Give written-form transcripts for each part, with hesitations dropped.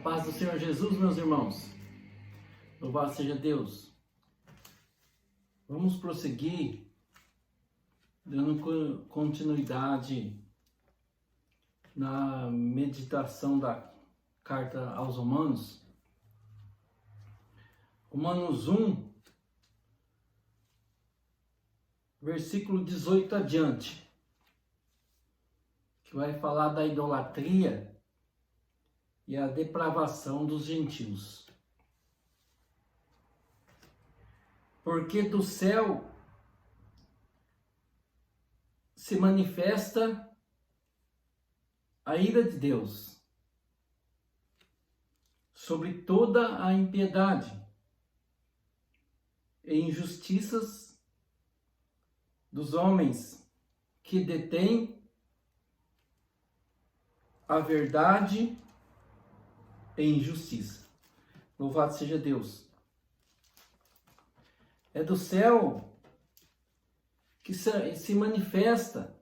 paz do Senhor Jesus, meus irmãos. Louvado seja Deus. Vamos prosseguir, dando continuidade na meditação da carta aos Romanos. Romanos 1, versículo 18 adiante, que vai falar da idolatria e a depravação dos gentios. Porque do céu se manifesta a ira de Deus sobre toda a impiedade e injustiças dos homens que detêm a verdade e injustiça. Louvado seja Deus. É do céu que se manifesta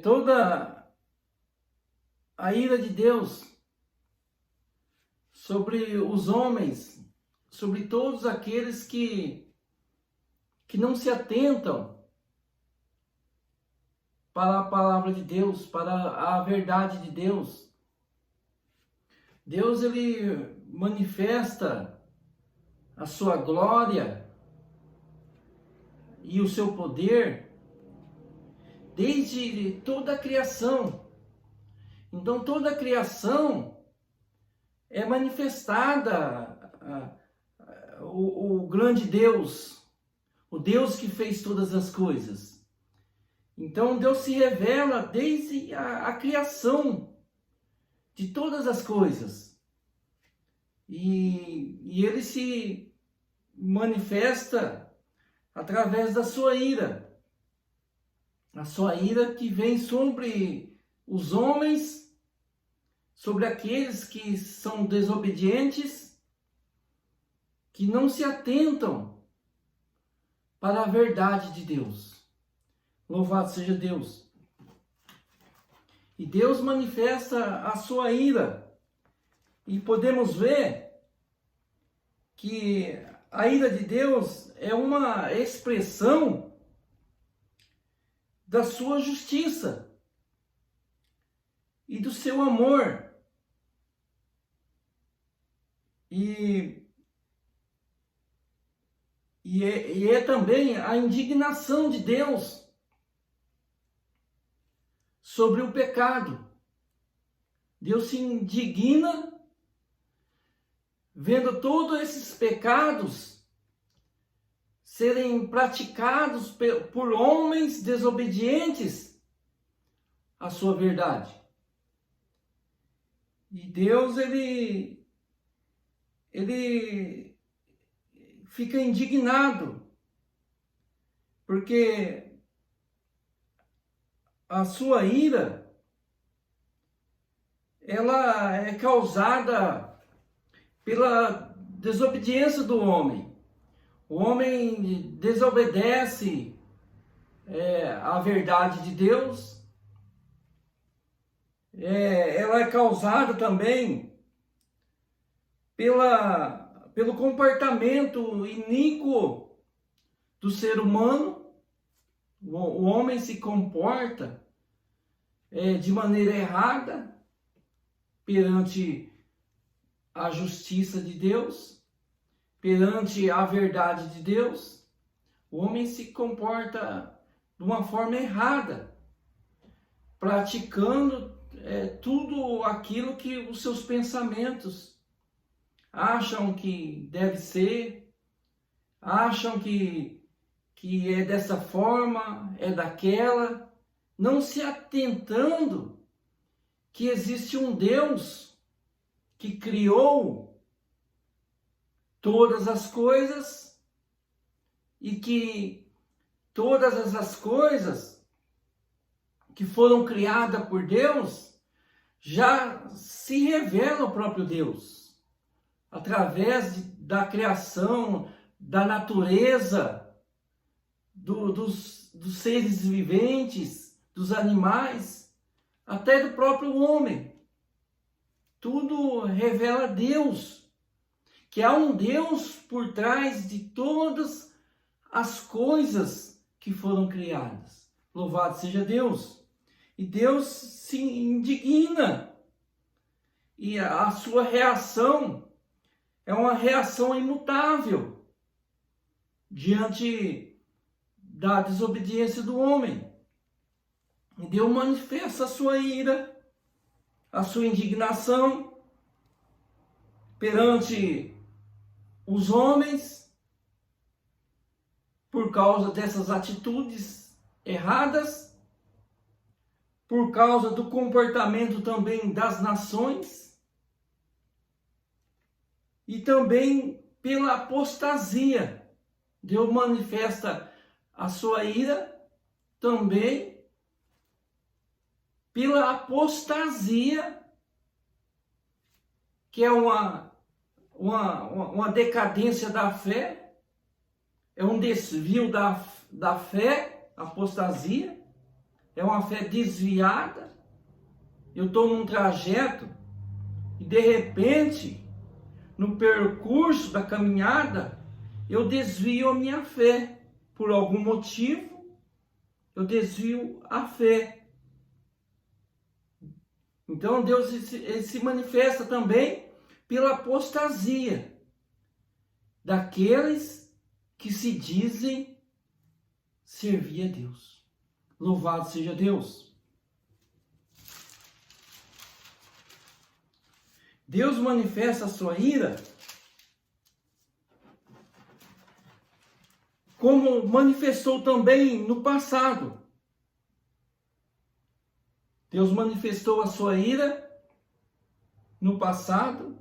toda a ira de Deus sobre os homens, sobre todos aqueles que não se atentam para a palavra de Deus, para a verdade de Deus. Deus, ele manifesta a sua glória e o seu poder desde toda a criação. Então toda a criação é manifestada o grande Deus, o Deus que fez todas as coisas. Então Deus se revela desde a criação de todas as coisas. E ele se manifesta através da sua ira. A sua ira que vem sobre os homens, sobre aqueles que são desobedientes, que não se atentam para a verdade de Deus. Louvado seja Deus. E Deus manifesta a sua ira. E podemos ver que a ira de Deus é uma expressão da sua justiça e do seu amor. E é também a indignação de Deus sobre o pecado. Deus se indigna vendo todos esses pecados serem praticados por homens desobedientes à sua verdade. E Deus, ele fica indignado, porque a sua ira, ela é causada pela desobediência do homem. O homem desobedece à verdade de Deus. Ela é causada também pelo comportamento iníquo do ser humano. O homem se comporta de maneira errada perante a justiça de Deus, perante a verdade de Deus. O homem se comporta de uma forma errada, praticando tudo aquilo que os seus pensamentos acham que deve ser, acham que é dessa forma, é daquela, não se atentando que existe um Deus que criou todas as coisas e que todas essas coisas que foram criadas por Deus já se revela o próprio Deus através da criação, da natureza, dos seres viventes, dos animais, até do próprio homem. tudo revela Deus, que há um Deus por trás de todas as coisas que foram criadas. Louvado seja Deus! E Deus se indigna, e a sua reação é uma reação imutável diante da desobediência do homem. E Deus manifesta a sua ira, a sua indignação perante os homens por causa dessas atitudes erradas, por causa do comportamento também das nações e também pela apostasia. Deus manifesta a sua ira também pela apostasia, que é uma decadência da fé, é um desvio da fé, apostasia, é uma fé desviada. Eu estou num trajeto e de repente, no percurso da caminhada, eu desvio a minha fé. Por algum motivo, eu desvio a fé. Então Deus se manifesta também pela apostasia daqueles que se dizem servir a Deus. Louvado seja Deus! Deus manifesta a sua ira como manifestou também no passado. Deus manifestou a sua ira no passado.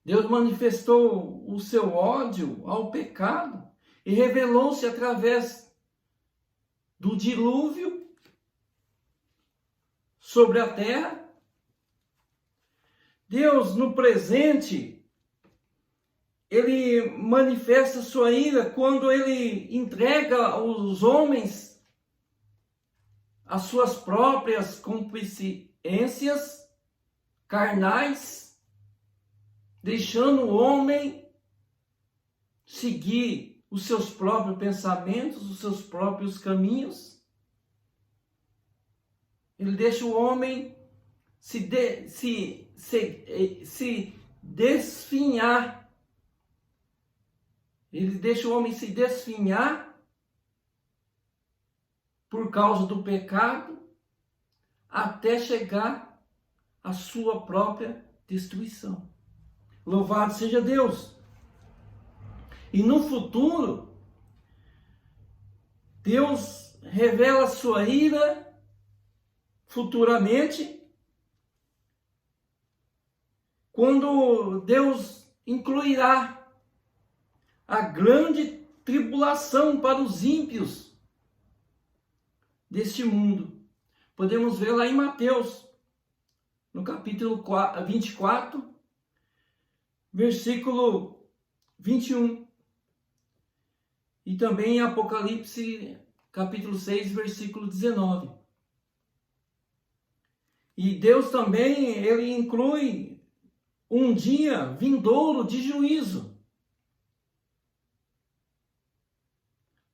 Deus manifestou o seu ódio ao pecado e revelou-se através do dilúvio sobre a terra. Deus, no presente, ele manifesta sua ira quando ele entrega aos homens as suas próprias concupiscências carnais, deixando o homem seguir os seus próprios pensamentos, os seus próprios caminhos. Ele deixa o homem se desfinhar. Ele deixa o homem se desfinhar por causa do pecado, até chegar à sua própria destruição. Louvado seja Deus! E no futuro, Deus revela sua ira futuramente, quando Deus incluirá a grande tribulação para os ímpios deste mundo. Podemos ver lá em Mateus, no capítulo 24, versículo 21. E também em Apocalipse, capítulo 6, versículo 19. E Deus também, ele inclui um dia vindouro de juízo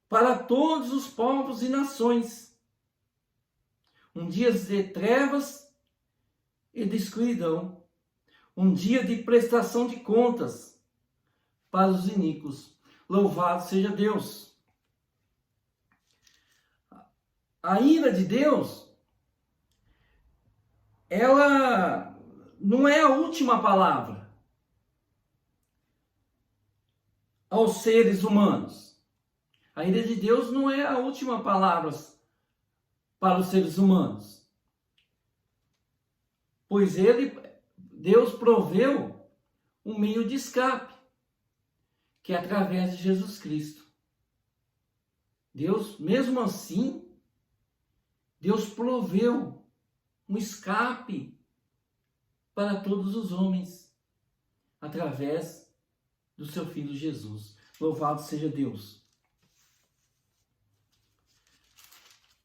para todos os povos e nações. Um dia de trevas e de escuridão. Um dia de prestação de contas para os iníquos. Louvado seja Deus! A ira de Deus, ela não é a última palavra aos seres humanos. A ira de Deus não é a última palavra para os seres humanos. Pois Deus proveu um meio de escape, que é através de Jesus Cristo. Deus, mesmo assim, Deus proveu um escape para todos os homens, através do seu Filho Jesus. Louvado seja Deus!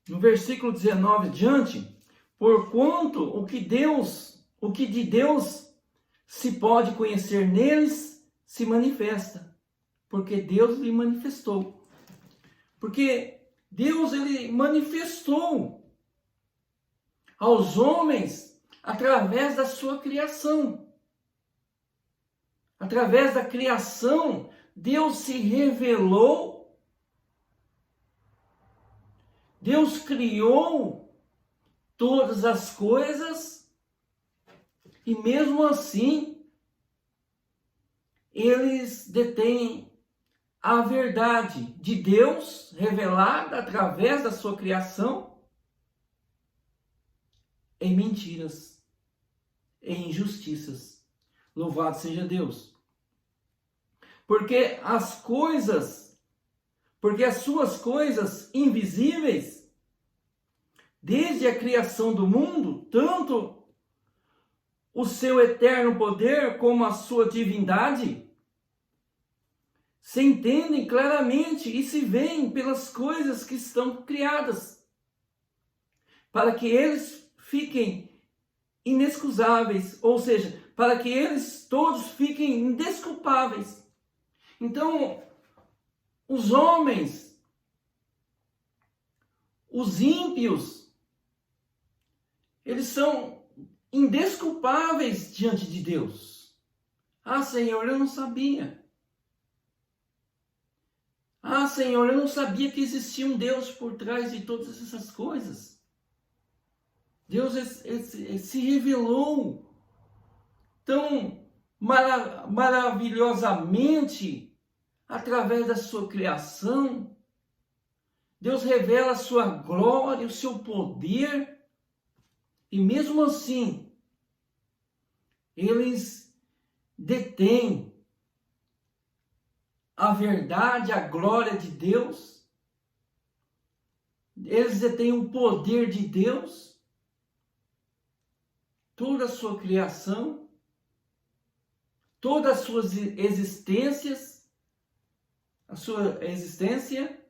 No versículo 19 diante, porquanto o que Deus o que de Deus se pode conhecer neles se manifesta, porque Deus lhe manifestou. Porque Deus ele manifestou aos homens através da sua criação. Através da criação, Deus se revelou, Deus criou todas as coisas e mesmo assim eles detêm a verdade de Deus revelada através da sua criação em mentiras, em injustiças. Louvado seja Deus. Porque as suas coisas invisíveis, desde a criação do mundo, tanto o seu eterno poder como a sua divindade, se entendem claramente e se veem pelas coisas que estão criadas, para que eles fiquem inexcusáveis, ou seja, para que eles todos fiquem indesculpáveis. Então, os homens, os ímpios, eles são indesculpáveis diante de Deus. Ah, Senhor, eu não sabia. Ah, Senhor, eu não sabia que existia um Deus por trás de todas essas coisas. Deus se revelou tão maravilhosamente através da sua criação. Deus revela a sua glória, o seu poder, e mesmo assim, eles detêm a verdade, a glória de Deus, eles detêm o poder de Deus, toda a sua criação, todas as suas existências, a sua existência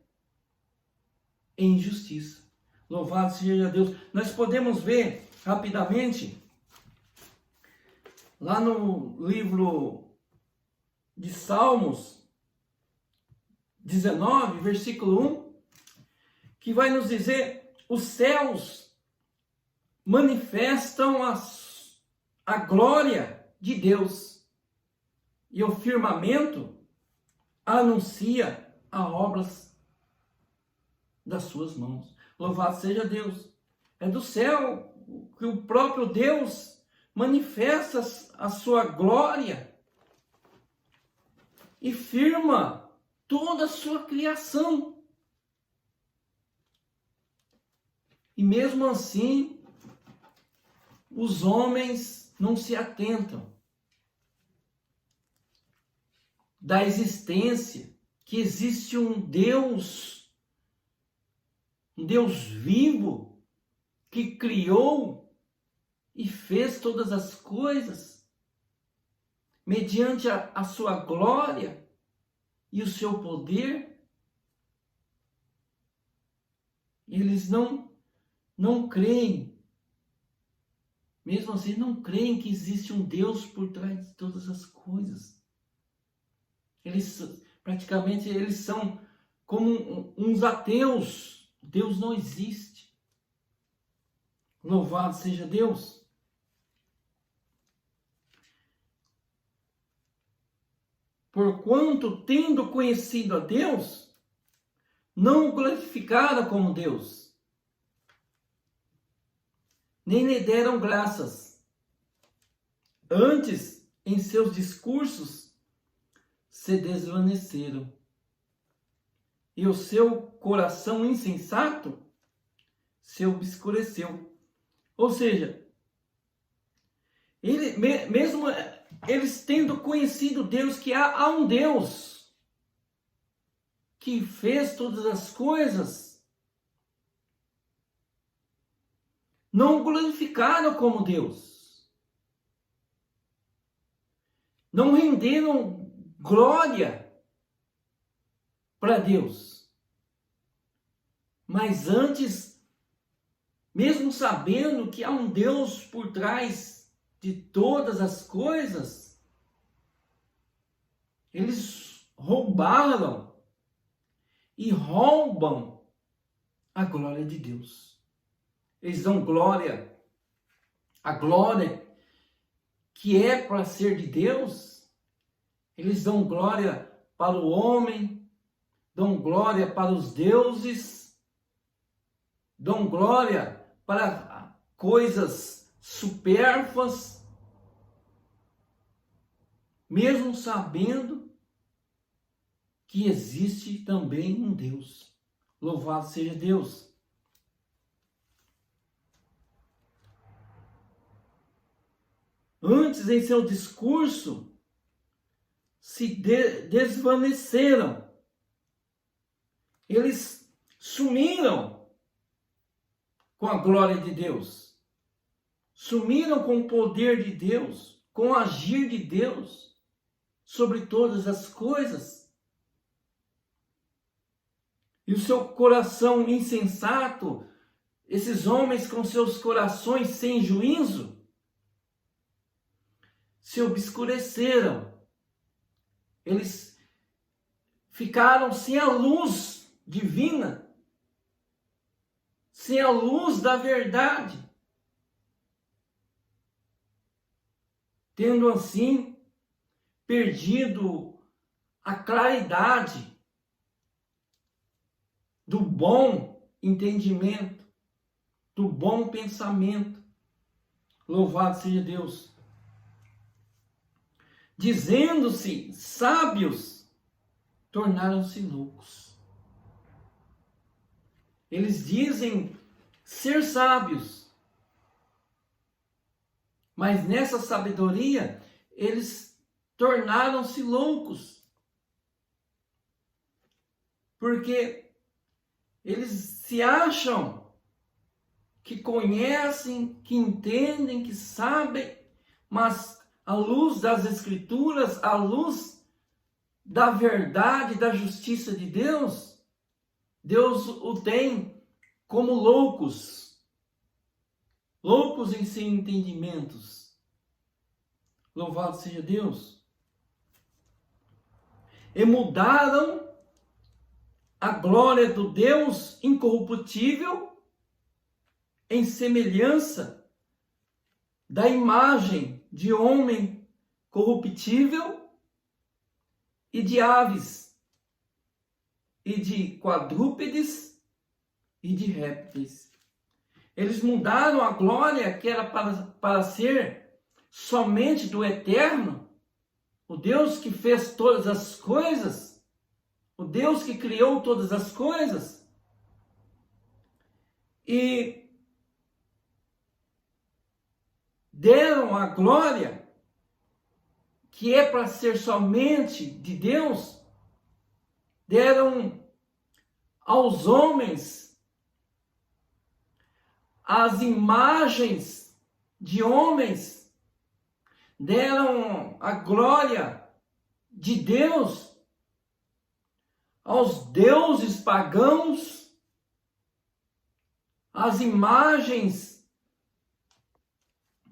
em injustiça. Louvado seja Deus. Nós podemos ver rapidamente, lá no livro de Salmos 19, versículo 1, que vai nos dizer: os céus manifestam a glória de Deus, e o firmamento anuncia as obras das suas mãos. Louvado seja Deus. É do céu que o próprio Deus manifesta a sua glória e firma toda a sua criação. E mesmo assim, os homens não se atentam da existência, que existe um Deus vivo, que criou e fez todas as coisas mediante a sua glória e o seu poder. Eles não creem, mesmo assim não creem que existe um Deus por trás de todas as coisas. Praticamente eles são como uns ateus. Deus não existe. Louvado seja Deus. Porquanto, tendo conhecido a Deus, não o glorificaram como Deus, nem lhe deram graças. Antes, em seus discursos, se desvaneceram, e o seu coração insensato se obscureceu. Ou seja, mesmo eles tendo conhecido Deus, que há um Deus que fez todas as coisas, não o glorificaram como Deus, não renderam glória para Deus, mas antes, mesmo sabendo que há um Deus por trás de todas as coisas, eles roubaram e roubam a glória de Deus. Eles dão glória, a glória que é para ser de Deus, eles dão glória para o homem, dão glória para os deuses, dão glória para coisas supérfluas, mesmo sabendo que existe também um Deus. Louvado seja Deus. Antes, em seu discurso, se desvaneceram. Eles sumiram com a glória de Deus. Sumiram com o poder de Deus, com o agir de Deus sobre todas as coisas. E o seu coração insensato, esses homens com seus corações sem juízo, se obscureceram. Eles ficaram sem a luz divina, sem a luz da verdade, tendo assim perdido a claridade do bom entendimento, do bom pensamento. Louvado seja Deus. Dizendo-se sábios, tornaram-se loucos. Eles dizem ser sábios, mas nessa sabedoria eles tornaram-se loucos, porque eles se acham que conhecem, que entendem, que sabem, mas à luz das Escrituras, à luz da verdade, da justiça de Deus, Deus o tem como loucos, loucos em seus entendimentos. Louvado seja Deus. E mudaram a glória do Deus incorruptível em semelhança da imagem de homem corruptível e de aves e de quadrúpedes e de répteis. Eles mudaram a glória que era para ser somente do Eterno, o Deus que fez todas as coisas, o Deus que criou todas as coisas, e deram a glória que é para ser somente de Deus, deram aos homens as imagens de homens, deram a glória de Deus aos deuses pagãos, as imagens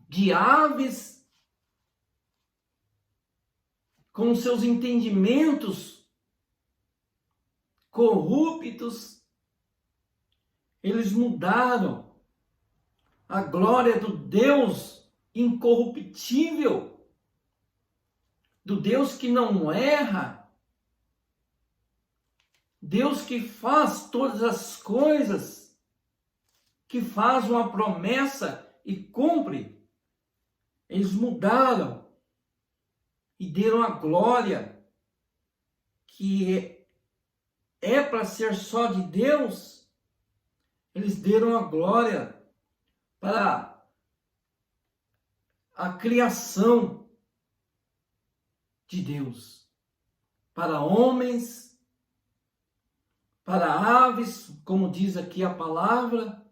de aves, com seus entendimentos corruptos. Eles mudaram a glória do Deus incorruptível, do Deus que não erra, Deus que faz todas as coisas, que faz uma promessa e cumpre. Eles mudaram e deram a glória que é para ser só de Deus. Eles deram a glória para a criação de Deus, para homens, para aves, como diz aqui a palavra,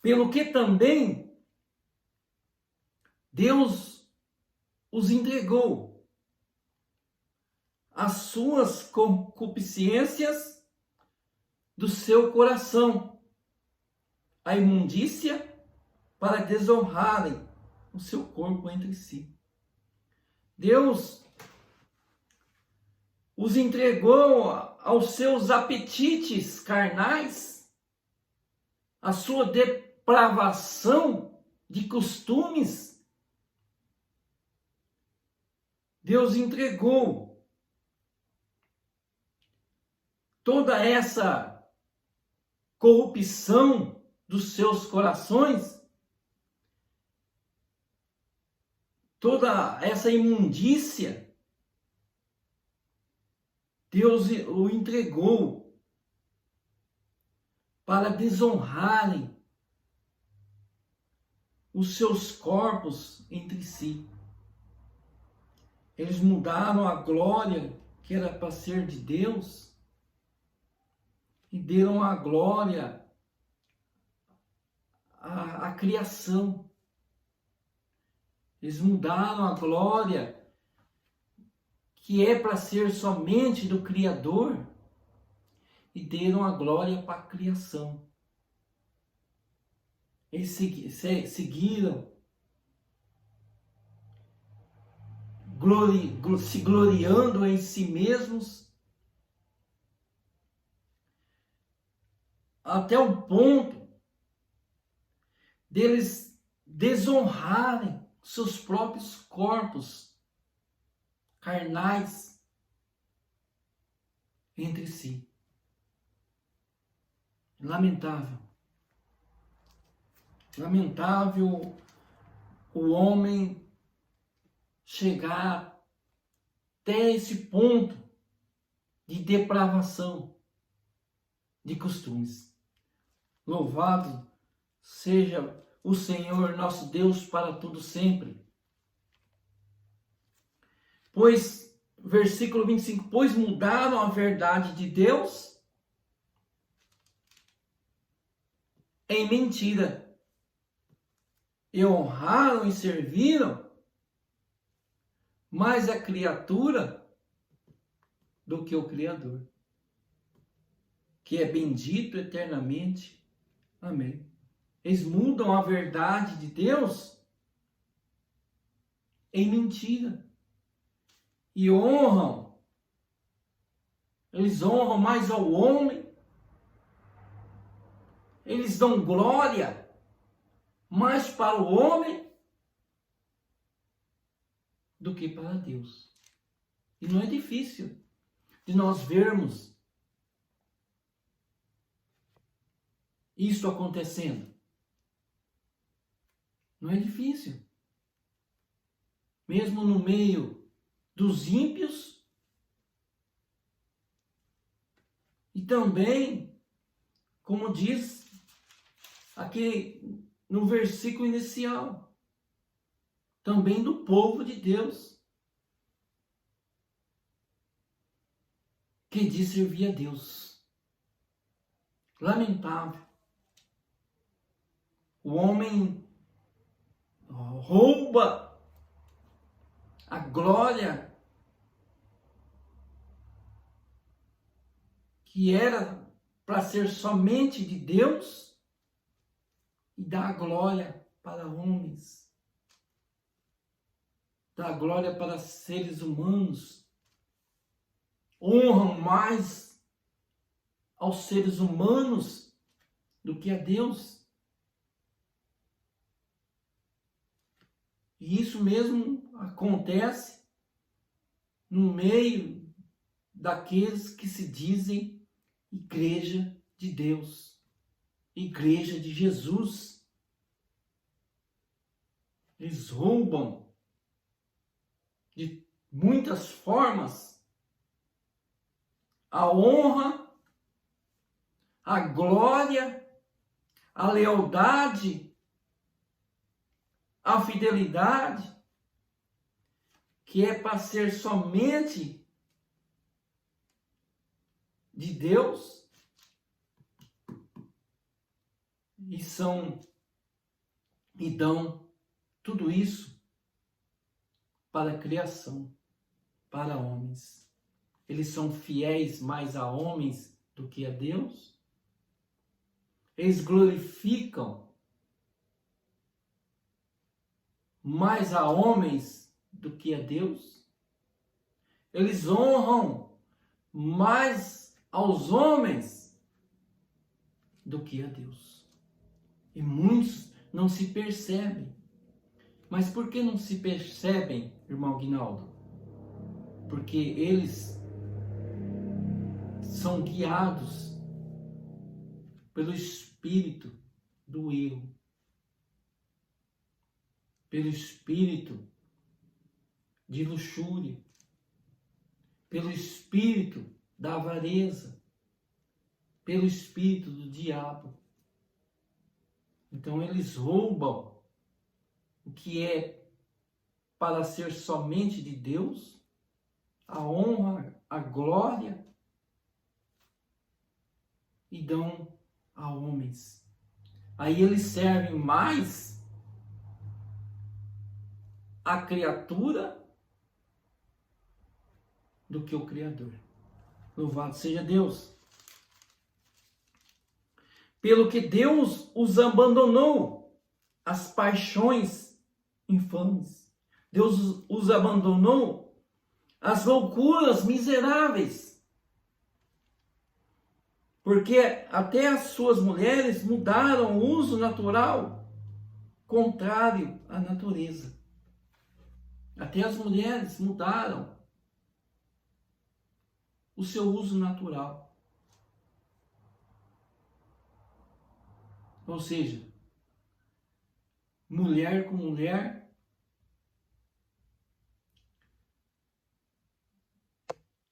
pelo que também Deus os entregou às suas concupiscências do seu coração, a imundícia para desonrarem o seu corpo entre si. Deus os entregou aos seus apetites carnais, a sua depravação de costumes. Deus entregou toda essa corrupção dos seus corações, toda essa imundícia, Deus o entregou para desonrarem os seus corpos entre si. Eles mudaram a glória que era para ser de Deus e deram a glória à criação. Eles mudaram a glória que é para ser somente do Criador e deram a glória para a criação. Eles seguiram se gloriando em si mesmos até o ponto deles desonrarem seus próprios corpos carnais entre si. Lamentável. Lamentável o homem chegar até esse ponto de depravação de costumes. Louvado seja o Senhor nosso Deus para tudo sempre. Pois, versículo 25, pois mudaram a verdade de Deus em mentira, e honraram e serviram mais a criatura do que o Criador, que é bendito eternamente. Amém. Eles mudam a verdade de Deus em mentira. E eles honram mais ao homem, eles dão glória mais para o homem do que para Deus. E não é difícil de nós vermos isso acontecendo. Não é difícil. Mesmo no meio dos ímpios e também, como diz aqui no versículo inicial, também do povo de Deus, que diz servir a Deus. Lamentável. O homem rouba a glória que era para ser somente de Deus e dá a glória para homens, dá a glória para seres humanos, honram mais aos seres humanos do que a Deus. E isso mesmo acontece no meio daqueles que se dizem Igreja de Deus, Igreja de Jesus. Eles roubam de muitas formas a honra, a glória, a lealdade, a fidelidade, que é para ser somente de Deus, e dão tudo isso para a criação, para homens. Eles são fiéis mais a homens do que a Deus. eles glorificam mais a homens do que a Deus. Eles honram mais aos homens do que a Deus. E muitos não se percebem. Mas por que não se percebem, irmão Guinaldo? Porque eles são guiados pelo espírito do erro, pelo espírito de luxúria, pelo espírito da avareza, pelo espírito do diabo. Então eles roubam o que é para ser somente de Deus, a honra, a glória, e dão a homens. Aí eles servem mais a criatura do que o Criador. Louvado seja Deus. Pelo que Deus os abandonou, as paixões infames. Deus os abandonou, as loucuras miseráveis. Porque até as suas mulheres mudaram o uso natural, contrário à natureza. Até as mulheres mudaram o seu uso natural. Ou seja, mulher com mulher,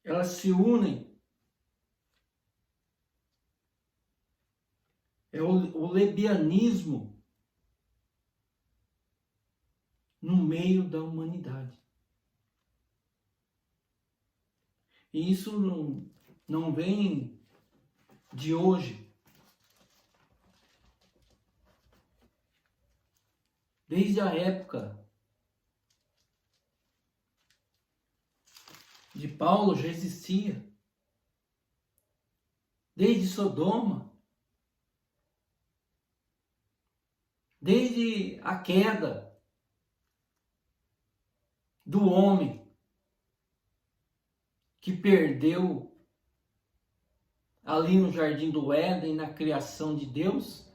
elas se unem. É o lesbianismo no meio da humanidade. E isso não vem de hoje. Desde a época de Paulo já existia. Desde Sodoma. Desde a queda do homem que perdeu ali no jardim do Éden, na criação de Deus,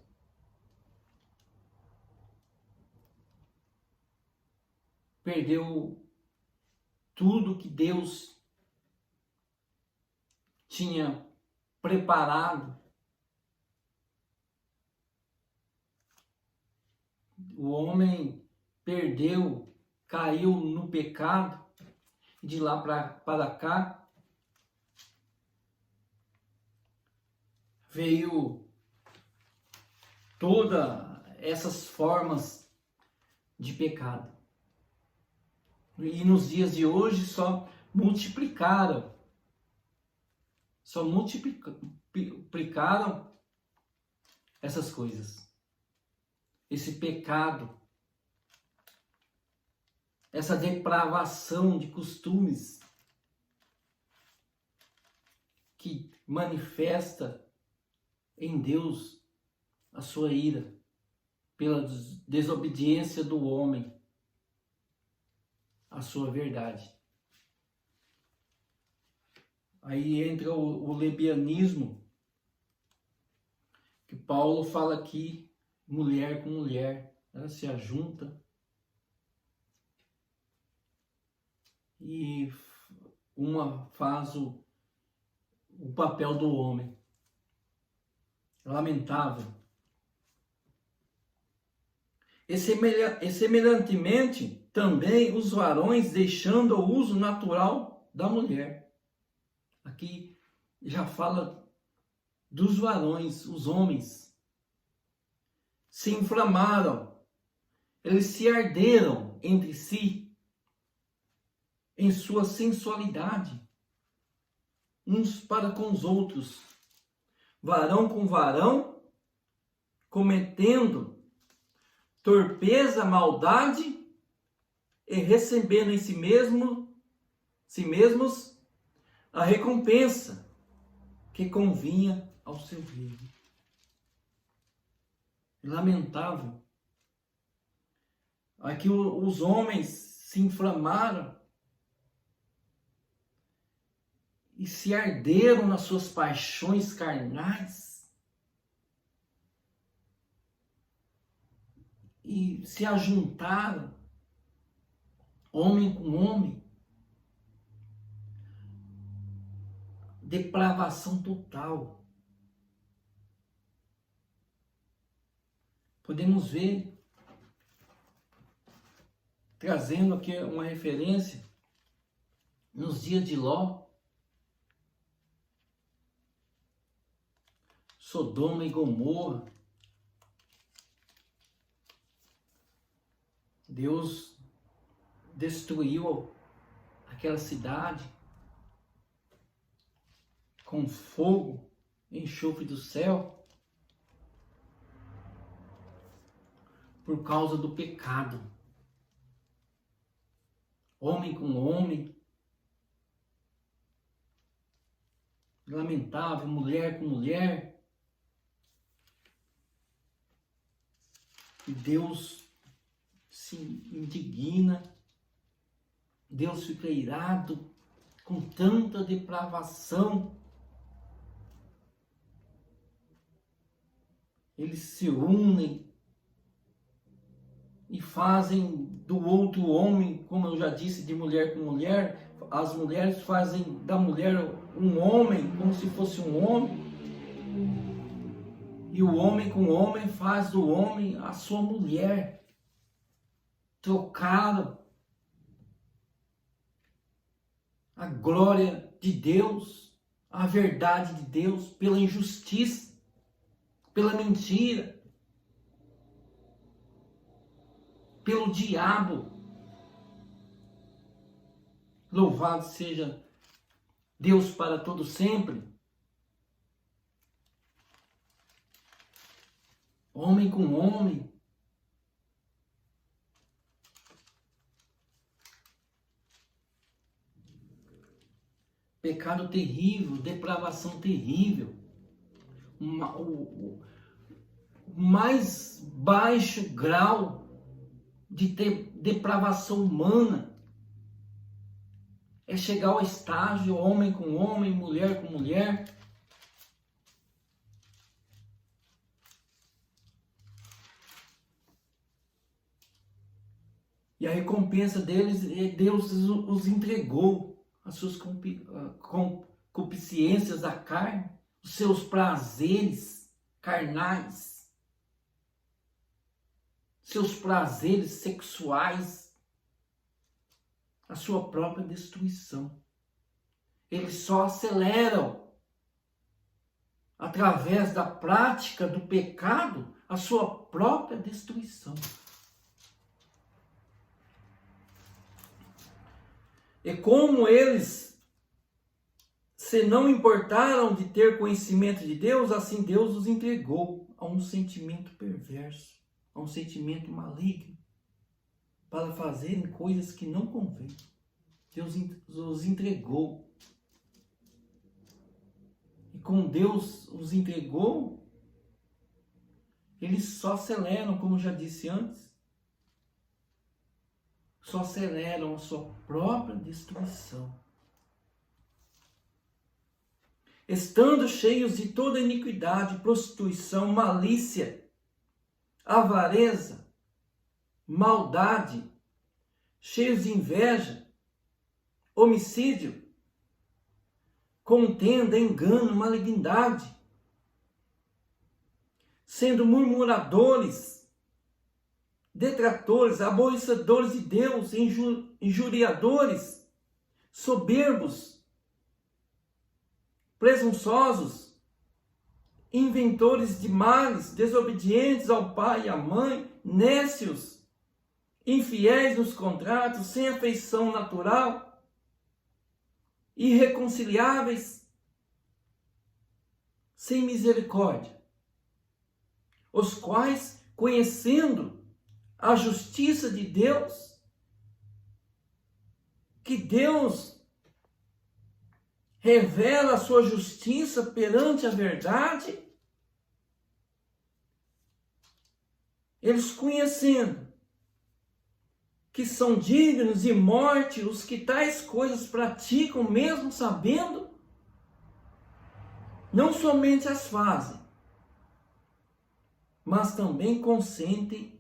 perdeu tudo que Deus tinha preparado. O homem perdeu, caiu no pecado, de lá para cá veio todas essas formas de pecado. E nos dias de hoje só multiplicaram essas coisas. Esse pecado, essa depravação de costumes que manifesta em Deus a sua ira pela desobediência do homem à sua verdade. Aí entra o lesbianismo, que Paulo fala aqui, mulher com mulher, ela se ajunta e uma faz o papel do homem. Lamentável. E semelhantemente também os varões deixando o uso natural da mulher. Aqui já fala dos varões, os homens. Se inflamaram, eles se arderam entre si, em sua sensualidade, uns para com os outros, varão com varão, cometendo torpeza, maldade, e recebendo em si mesmos a recompensa que convinha ao seu reino. Lamentável. Aqui os homens se inflamaram e se arderam nas suas paixões carnais e se ajuntaram, homem com homem. Depravação total. Podemos ver, trazendo aqui uma referência, nos dias de Ló, Sodoma e Gomorra. Deus destruiu aquela cidade com fogo, enxofre do céu, por causa do pecado. Homem com homem, lamentável, mulher com mulher. E Deus se indigna, Deus fica irado com tanta depravação. Eles se unem e fazem do outro homem, como eu já disse, de mulher com mulher. As mulheres fazem da mulher um homem, como se fosse um homem. E o homem com o homem faz do homem a sua mulher. Trocaram a glória de Deus, a verdade de Deus, pela injustiça, pela mentira, pelo diabo. Louvado seja Deus para todo sempre. Homem com homem. Pecado terrível, depravação terrível. O mais baixo grau de depravação humana é chegar ao estágio homem com homem, mulher com mulher. E a recompensa deles, Deus os entregou as suas concupiscências da carne, os seus prazeres carnais, seus prazeres sexuais, a sua própria destruição. Eles só aceleram, através da prática do pecado, a sua própria destruição. E como eles se não importaram de ter conhecimento de Deus, assim Deus os entregou a um sentimento perverso, a um sentimento maligno, para fazerem coisas que não convêm. Deus os entregou. E como Deus os entregou, eles só aceleram, como já disse antes, só aceleram a sua própria destruição. Estando cheios de toda iniquidade, prostituição, malícia, avareza, maldade, cheios de inveja, homicídio, contenda, engano, malignidade, sendo murmuradores, detratores, aborrecedores de Deus, injuriadores, soberbos, presunçosos, inventores de males, desobedientes ao pai e à mãe, nécios, infiéis nos contratos, sem afeição natural, irreconciliáveis, sem misericórdia, os quais, conhecendo a justiça de Deus, que Deus revela a sua justiça perante a verdade, eles conhecendo que são dignos de morte os que tais coisas praticam, mesmo sabendo, não somente as fazem, mas também consentem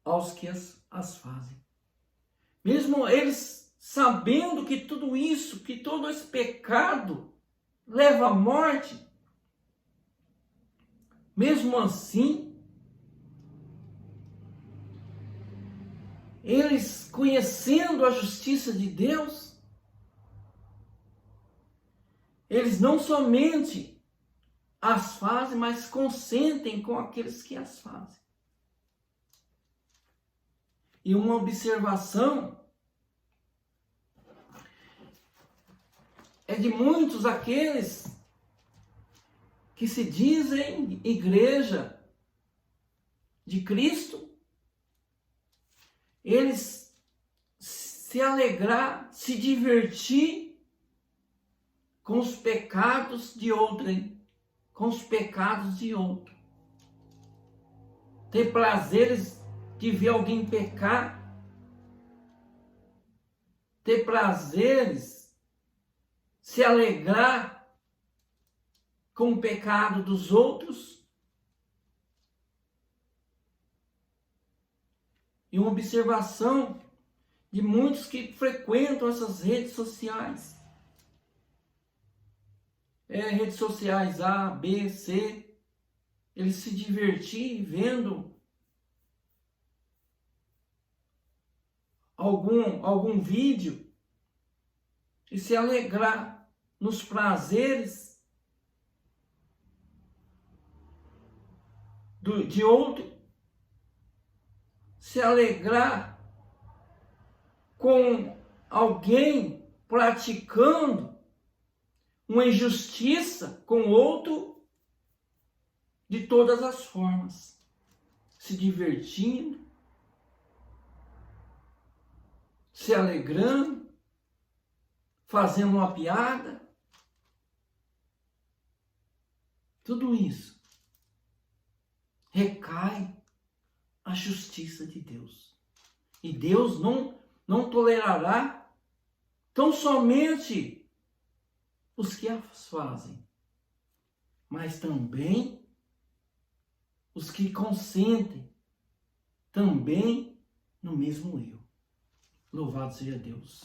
aos que as fazem. Mesmo eles sabendo que tudo isso, que todo esse pecado leva à morte, mesmo assim, eles conhecendo a justiça de Deus, eles não somente as fazem, mas consentem com aqueles que as fazem. E uma observação é de muitos aqueles que se dizem igreja de Cristo, eles se alegrar, se divertir com os pecados de outrem, com os pecados de outro. Ter prazeres de ver alguém pecar, ter prazeres, se alegrar com o pecado dos outros. E uma observação de muitos que frequentam essas redes sociais. Redes sociais A, B, C. Eles se divertir vendo algum vídeo e se alegrar nos prazeres de outro, se alegrar com alguém praticando uma injustiça com outro de todas as formas, se divertindo, se alegrando, fazendo uma piada. Tudo isso recai a justiça de Deus. E Deus não tolerará tão somente os que as fazem, mas também os que consentem também no mesmo erro. Louvado seja Deus.